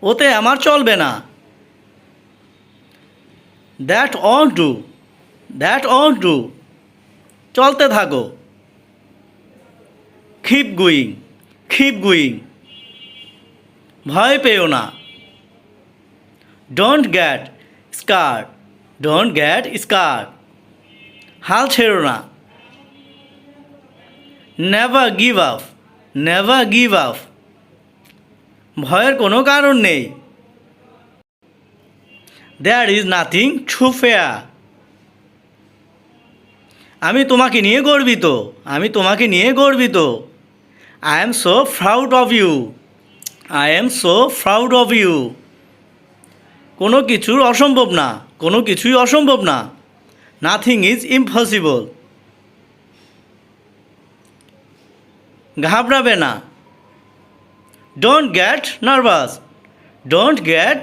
ওতে আমার চলবে না। That won't do, that won't do, চলতে থাকো। কিপ গোয়িং, কিপ গোয়িং, ভয় পেও না। Don't get scared, don't get scared, হাল ছেড়ো না। Never give up, never give up, ভয়ের কোনো কারণ নেই। There is nothing to fear, আমি তোমাকে নিয়ে গর্বিত, আমি তোমাকে নিয়ে গর্বিত। I am so proud of you, I am so proud of you, কোনো কিছুর অসম্ভব না, কোনো কিছুই অসম্ভব না। নাথিং ইজ ইম্পসিবল, ঘাবড়াবে না। Don't gate nervous, don't get